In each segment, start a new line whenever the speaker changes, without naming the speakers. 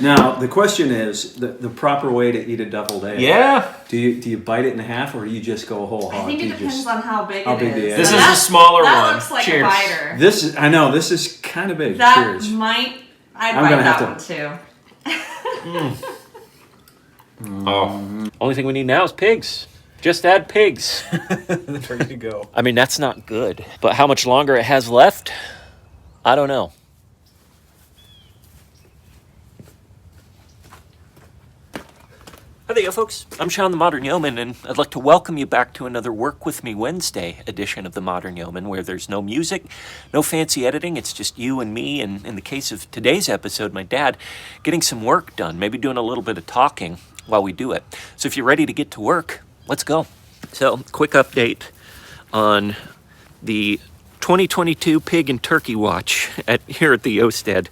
Now, the question is, the proper way to eat a deviled egg.
Yeah.
Do you bite it in half, or do you just go whole hog?
I think it depends on how big it is.
the egg
This is a smaller one.
That looks like
Cheers.
a biter.
This is kind of big.
That
Cheers.
might... I'd
I'm
bite
gonna
that
have
one too.
Oh. Only thing we need now is pigs. Just add pigs.
There you go.
I mean, that's not good. But how much longer it has left, I don't know. Hi there, folks. I'm Sean the Modern Yeoman, and I'd like to welcome you back to another Work With Me Wednesday edition of the Modern Yeoman, where there's no music, no fancy editing. It's just you and me, and in the case of today's episode, my dad, getting some work done, maybe doing a little bit of talking while we do it. So if you're ready to get to work, let's go. So, quick update on the 2022 Pig and Turkey Watch here at the Homestead.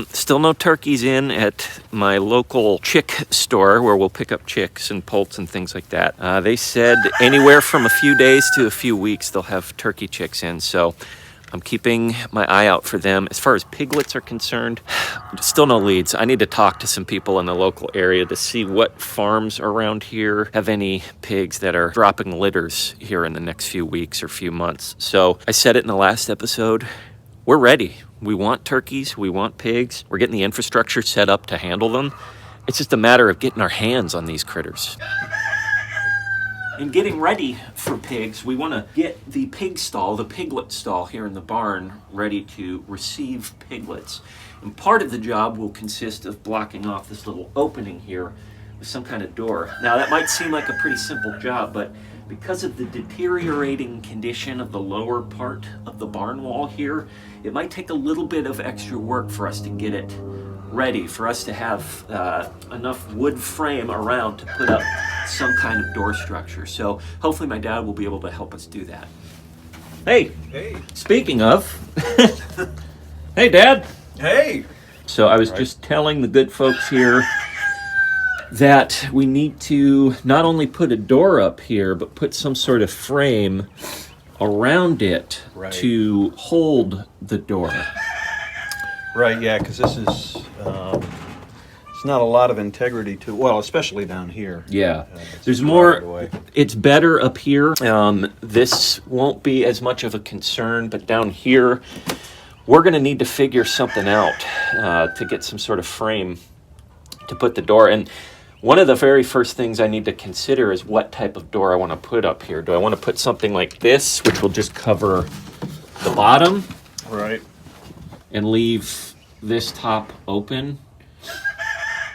Still no turkeys in at my local chick store where we'll pick up chicks and poults and things like that. They said anywhere from a few days to a few weeks they'll have turkey chicks in, so I'm keeping my eye out for them. As far as piglets are concerned, still no leads. I need to talk to some people in the local area to see what farms around here have any pigs that are dropping litters here in the next few weeks or few months. So I said it in the last episode, we're ready. We want turkeys, we want pigs. We're getting the infrastructure set up to handle them. It's just a matter of getting our hands on these critters. In getting ready for pigs, we want to get the pig stall, the piglet stall here in the barn, ready to receive piglets. And part of the job will consist of blocking off this little opening here with some kind of door. Now that might seem like a pretty simple job, but because of the deteriorating condition of the lower part of the barn wall here, it might take a little bit of extra work for us to get it ready, for us to have enough wood frame around to put up some kind of door structure. So hopefully my dad will be able to help us do that. Hey, speaking of, hey Dad.
Hey.
So I was just telling the good folks here that we need to not only put a door up here, but put some sort of frame around it to hold the door.
Right, yeah, because this is, it's not a lot of integrity to, well, especially down here.
Yeah, there's more, it's better up here. This won't be as much of a concern, but down here, we're going to need to figure something out to get some sort of frame to put the door. And one of the very first things I need to consider is what type of door I want to put up here. Do I want to put something like this, which will just cover the bottom?
Right.
And leave this top open,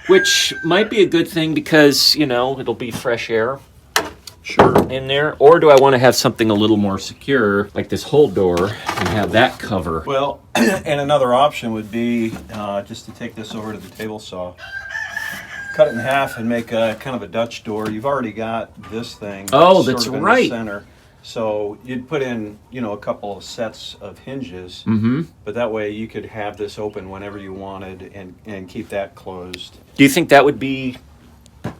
which might be a good thing because, you know, it'll be fresh air in there. Or do I want to have something a little more secure, like this whole door, and have that cover?
Well, and another option would be just to take this over to the table saw, cut it in half, and make a kind of a Dutch door. You've already got this thing.
Oh, that's
sort of
right.
In the center. So you'd put in, you know, a couple of sets of hinges, but that way you could have this open whenever you wanted and keep that closed.
Do you think that would be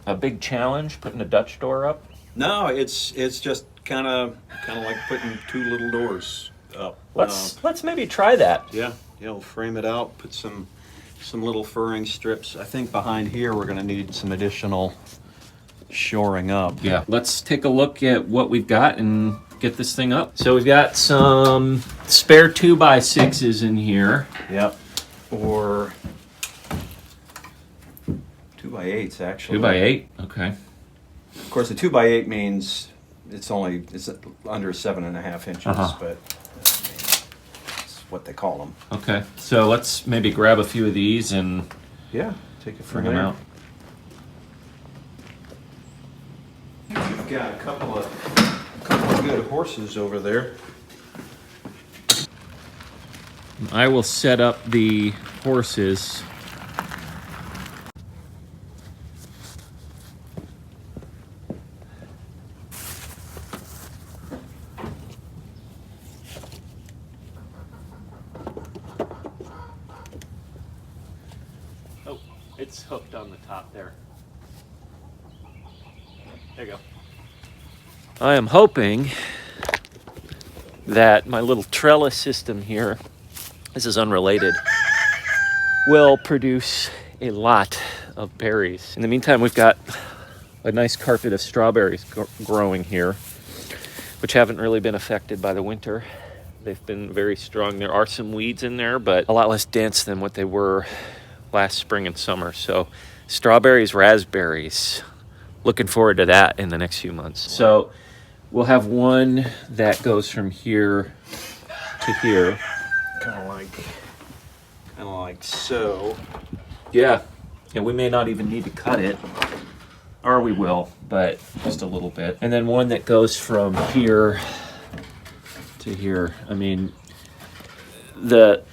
a big challenge, putting a Dutch door up?
No, it's just kind of like putting two little doors up.
Let's maybe try that.
Yeah, we'll frame it out, put some little furring strips. I think behind here we're going to need some additional shoring up.
Yeah, let's take a look at what we've got and get this thing up. So we've got some spare 2x6s in here.
Yep. Or 2x8s actually.
2x8, okay.
Of course, the 2x8 means it's under 7.5 inches, but that's what they call them.
Okay, so let's maybe grab a few of these and
take it from
bring them out.
You've got a couple of good horses over there.
I will set up the horses. Oh, it's hooked on the top there. There you go. I am hoping that my little trellis system here, this is unrelated, will produce a lot of berries. In the meantime, we've got a nice carpet of strawberries growing here, which haven't really been affected by the winter. They've been very strong. There are some weeds in there, but a lot less dense than what they were last spring and summer. So strawberries, raspberries, looking forward to that in the next few months. So we'll have one that goes from here to here.
Kind of like so.
Yeah, and we may not even need to cut it, or we will, but just a little bit. And then one that goes from here to here. I mean, the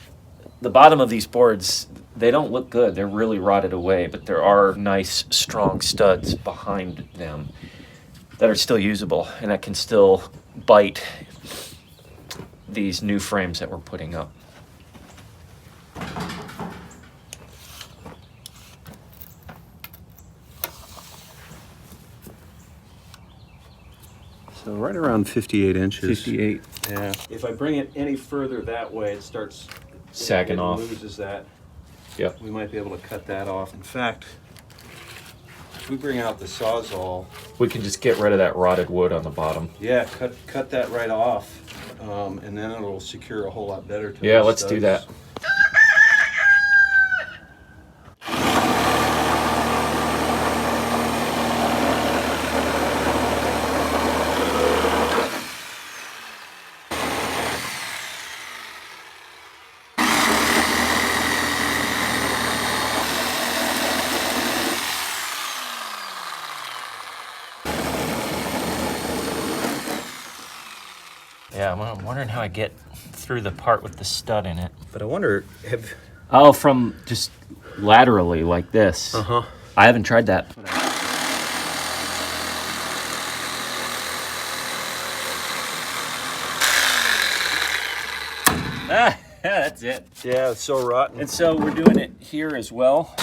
bottom of these boards, they don't look good. They're really rotted away, but there are nice, strong studs behind them that are still usable and that can still bite these new frames that we're putting up.
So right around 58 inches.
58.
Yeah. If I bring it any further that way, it starts
Sagging off.
Loses that.
Yep.
We might be able to cut that off. In fact, if we bring out the Sawzall,
We can just get rid of that rotted wood on the bottom.
yeah, cut that right off, and then it'll secure a whole lot better to
Yeah,
the
let's do that.
studs.
Yeah, I'm wondering how I get through the part with the stud in it.
But I wonder,
Oh, from just laterally like this.
Uh-huh.
I haven't tried that. Ah, that's it.
Yeah, it's so rotten.
And so we're doing it here as well.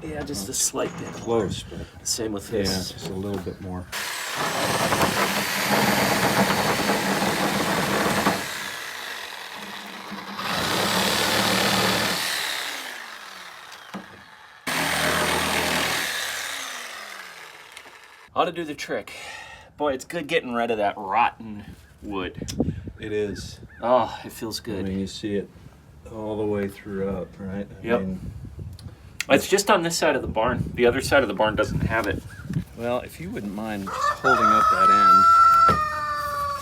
Yeah, just a slight bit
Close, but
Same with
yeah,
this.
just a little bit more.
Ought to do the trick. Boy, it's good getting rid of that rotten wood.
It is.
Oh, it feels
I
good.
mean, you see it all the way throughout, right?
Yep. It's just on this side of the barn. The other side of the barn doesn't have it.
Well, if you wouldn't mind just holding up that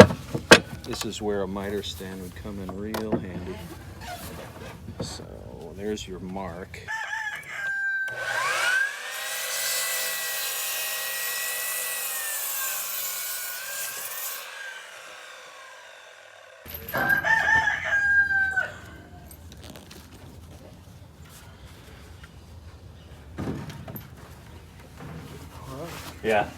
end, this is where a miter stand would come in real handy. So there's your mark.
Yeah.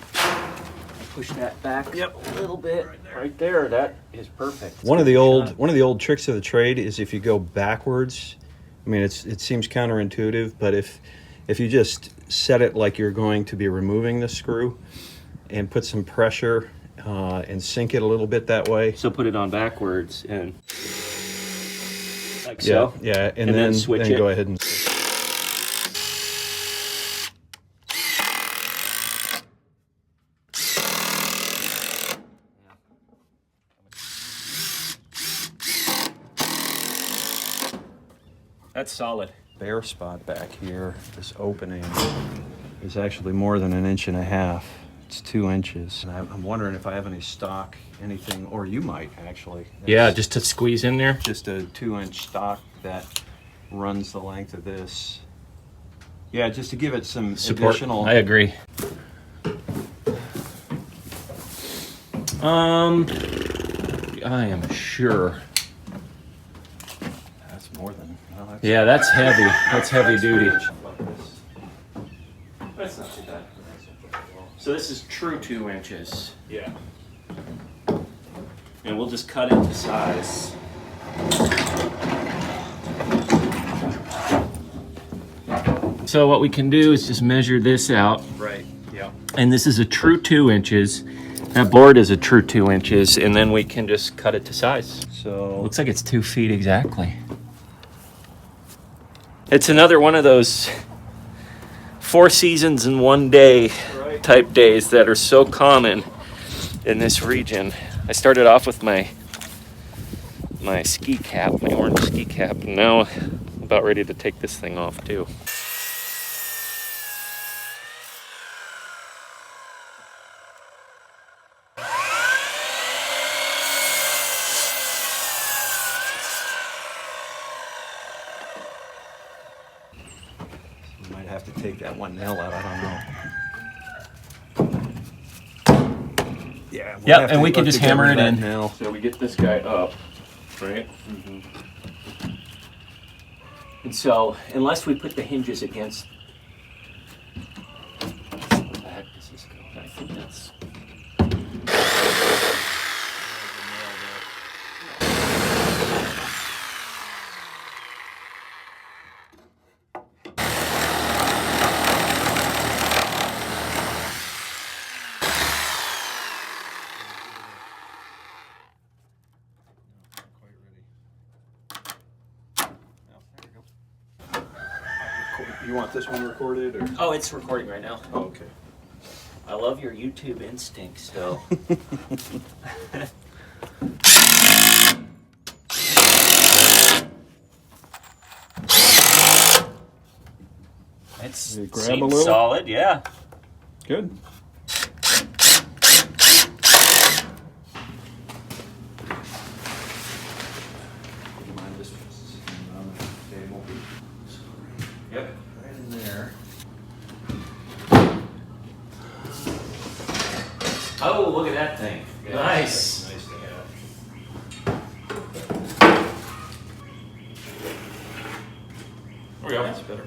Push that back a little bit. Right there. That is perfect.
One of the old tricks of the trade is if you go backwards. I mean, it seems counterintuitive, but if you just set it like you're going to be removing the screw and put some pressure and sink it a little bit that way.
So put it on backwards and like so.
Yeah, and then
switch it.
go ahead and.
That's solid.
Bare spot back here, this opening, is actually more than 1.5 inches. It's 2 inches. And I'm wondering if I have any stock, anything, or you might actually.
Yeah, just to squeeze in there.
Just a 2-inch stock that runs the length of this. Yeah, just to give it some
Support.
additional.
I agree. I am sure.
That's more than. Well, that's
Yeah, that's heavy. That's heavy duty.
That's not too bad.
So this is true 2 inches.
Yeah.
And we'll just cut it to size. So what we can do is just measure this out.
Right. Yeah.
And this is a true 2 inches. That board is a true 2 inches, and then we can just cut it to size.
So
Looks like it's 2 feet exactly. It's another one of those 4 seasons in one day type days that are so common in this region. I started off with my ski cap, my orange ski cap, and now I'm about ready to take this thing off too.
you might have to take that one nail out. I don't know. Yeah. We'll
Yep,
have
and
to
we can
look
just
to get
hammer
rid
it
of that
in.
nail.
So we get this guy up, right? And so, unless we put the hinges against, where the heck does this go? I think that's.
You want this one recorded or?
Oh, it's recording right now.
Oh, okay.
I love your YouTube instincts, though. It's
Did it grab a
seems
little?
solid, yeah.
Good. Mind this on the table.
Yep.
Right in there.
Oh, look at that thing. Nice.
Nice to have.
There we go.
That's better.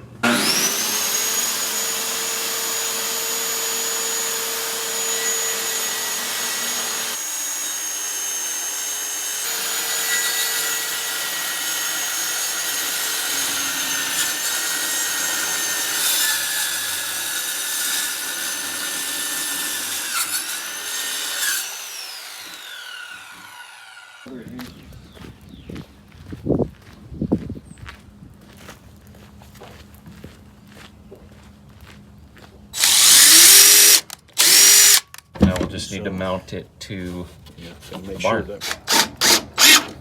Now we'll just need to mount it to
Yeah, gotta make
The
sure
barn.
that.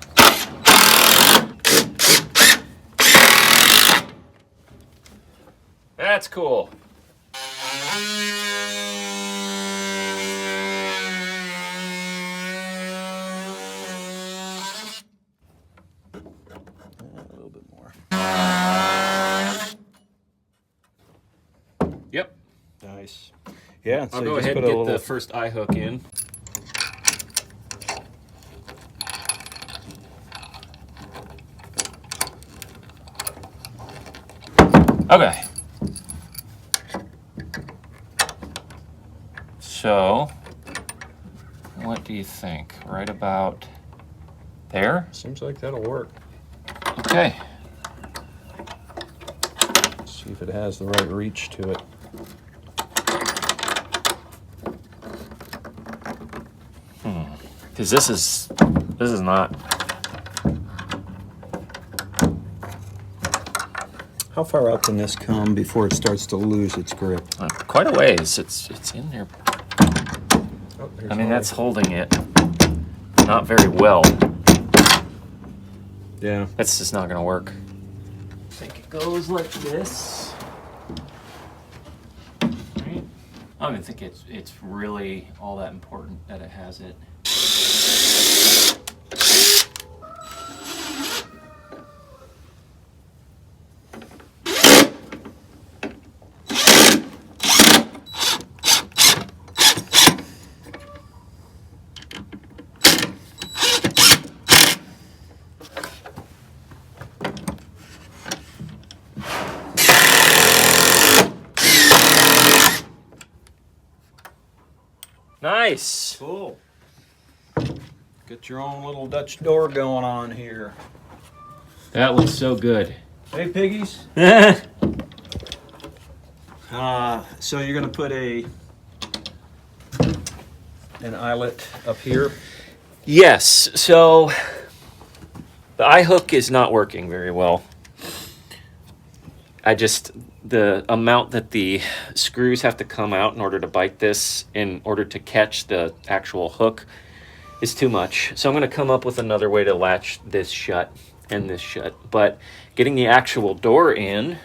That's cool.
A little bit more.
Yep.
Nice. Yeah, so
I'll
you
go
just
ahead
put
and
a
get
little.
the first eye hook in. Okay. So, what do you think? Right about there?
Seems like that'll work.
Okay.
See if it has the right reach to it.
Because this is not.
How far out can this come before it starts to lose its grip?
Quite a ways. It's in there.
Oh,
I mean, that's holding it not very well.
Yeah.
That's just not gonna work. I think it goes like this. Right? I don't even think it's really all that important that it has it. Nice.
Cool. Get your own little Dutch door going on here.
That looks so good.
Hey, piggies. So you're gonna put a an eyelet up here.
Yes, so the eye hook is not working very well. The amount that the screws have to come out in order to bite this, in order to catch the actual hook, is too much. So I'm going to come up with another way to latch this shut and this shut. But getting the actual door in,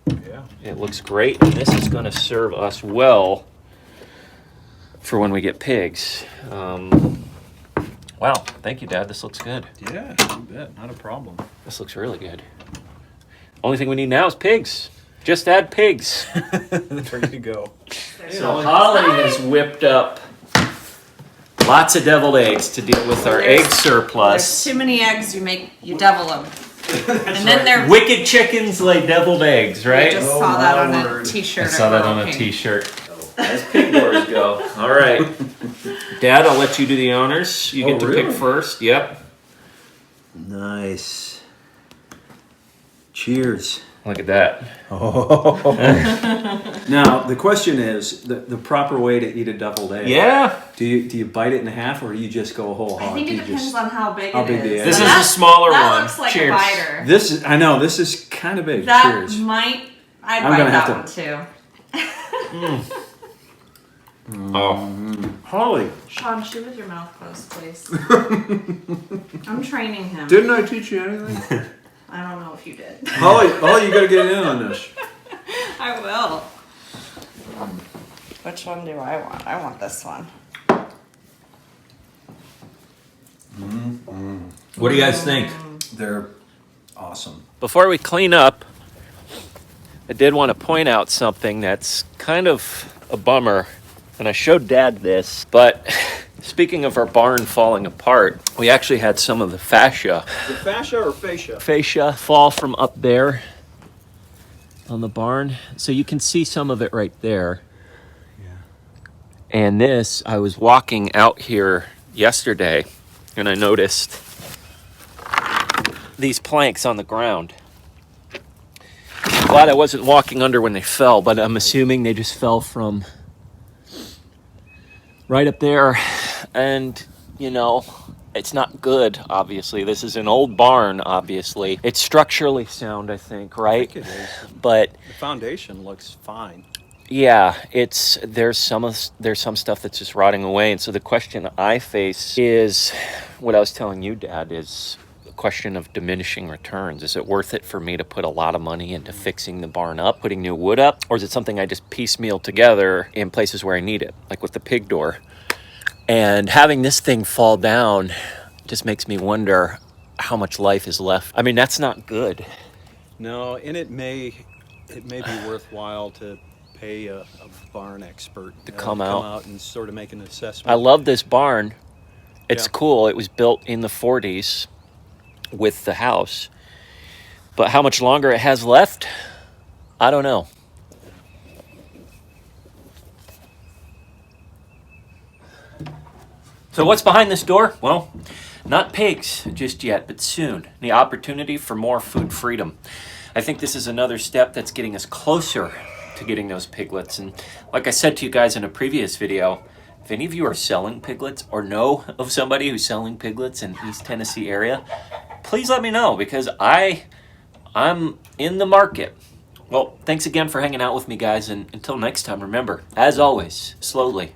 Yeah.
it looks great, and this is going to serve us well for when we get pigs. Wow, thank you, Dad. This looks good.
Yeah, you bet. Not a problem.
This looks really good. Only thing we need now is pigs. Just add pigs.
There you go.
So Holly has whipped up lots of deviled eggs to deal with our egg
There's
surplus.
too many eggs. You devil them, and then they're.
Wicked chickens lay deviled eggs,
I
right?
just
Oh,
saw that
my
on
word.
a T-shirt.
I saw that on a T-shirt. As pig doors go. All right, Dad, I'll let you do the honors. You get to pick
really?
first. Yep.
Nice. Cheers.
Look at that.
Now the question is the proper way to eat a deviled egg.
Yeah.
Do you bite it in half or do you just go whole hog?
I think
Do
it
you
depends
just-
on how big
how
it
big the
is.
egg
This
is.
is the smaller
that
one.
looks like
Cheers.
a biter.
This is this is kind of big.
That
Cheers.
might. I'd
I'm
bite
gonna
that
have
one too.
Oh.
Holly,
Sean, chew with your mouth closed, please. I'm training him.
didn't I teach you anything?
I don't know if you did.
Holly, you got to get in on this.
I will. Which one do I want? I want this one.
What do you guys think?
They're awesome.
Before we clean up, I did want to point out something that's kind of a bummer, and I showed Dad this, but speaking of our barn falling apart, we actually had some of the fascia
The fascia or fascia?
fall from up there on the barn. So you can see some of it right there.
Yeah.
And this, I was walking out here yesterday and I noticed these planks on the ground. Glad I wasn't walking under when they fell, but I'm assuming they just fell from right up there. And, you know, it's not good, obviously. This is an old barn, obviously. It's structurally sound, I think, right?
I think it is.
But
The foundation looks fine.
yeah, there's some stuff that's just rotting away. And so the question I face is what I was telling you, Dad, is a question of diminishing returns. Is it worth it for me to put a lot of money into fixing the barn up, putting new wood up? Or is it something I just piecemeal together in places where I need it, like with the pig door? And having this thing fall down just makes me wonder how much life is left. I mean, that's not good.
No, and it may be worthwhile to pay a barn expert
To come out.
and sort of make an assessment.
I love this barn. It's
Yeah.
cool. It was built in the 40s with the house. But how much longer it has left, I don't know. So what's behind this door? Well, not pigs just yet, but soon. The opportunity for more food freedom. I think this is another step that's getting us closer to getting those piglets. And like I said to you guys in a previous video, if any of you are selling piglets or know of somebody who's selling piglets in East Tennessee area, please let me know because I'm in the market. Well, thanks again for hanging out with me, guys. And until next time, remember, as always, slowly.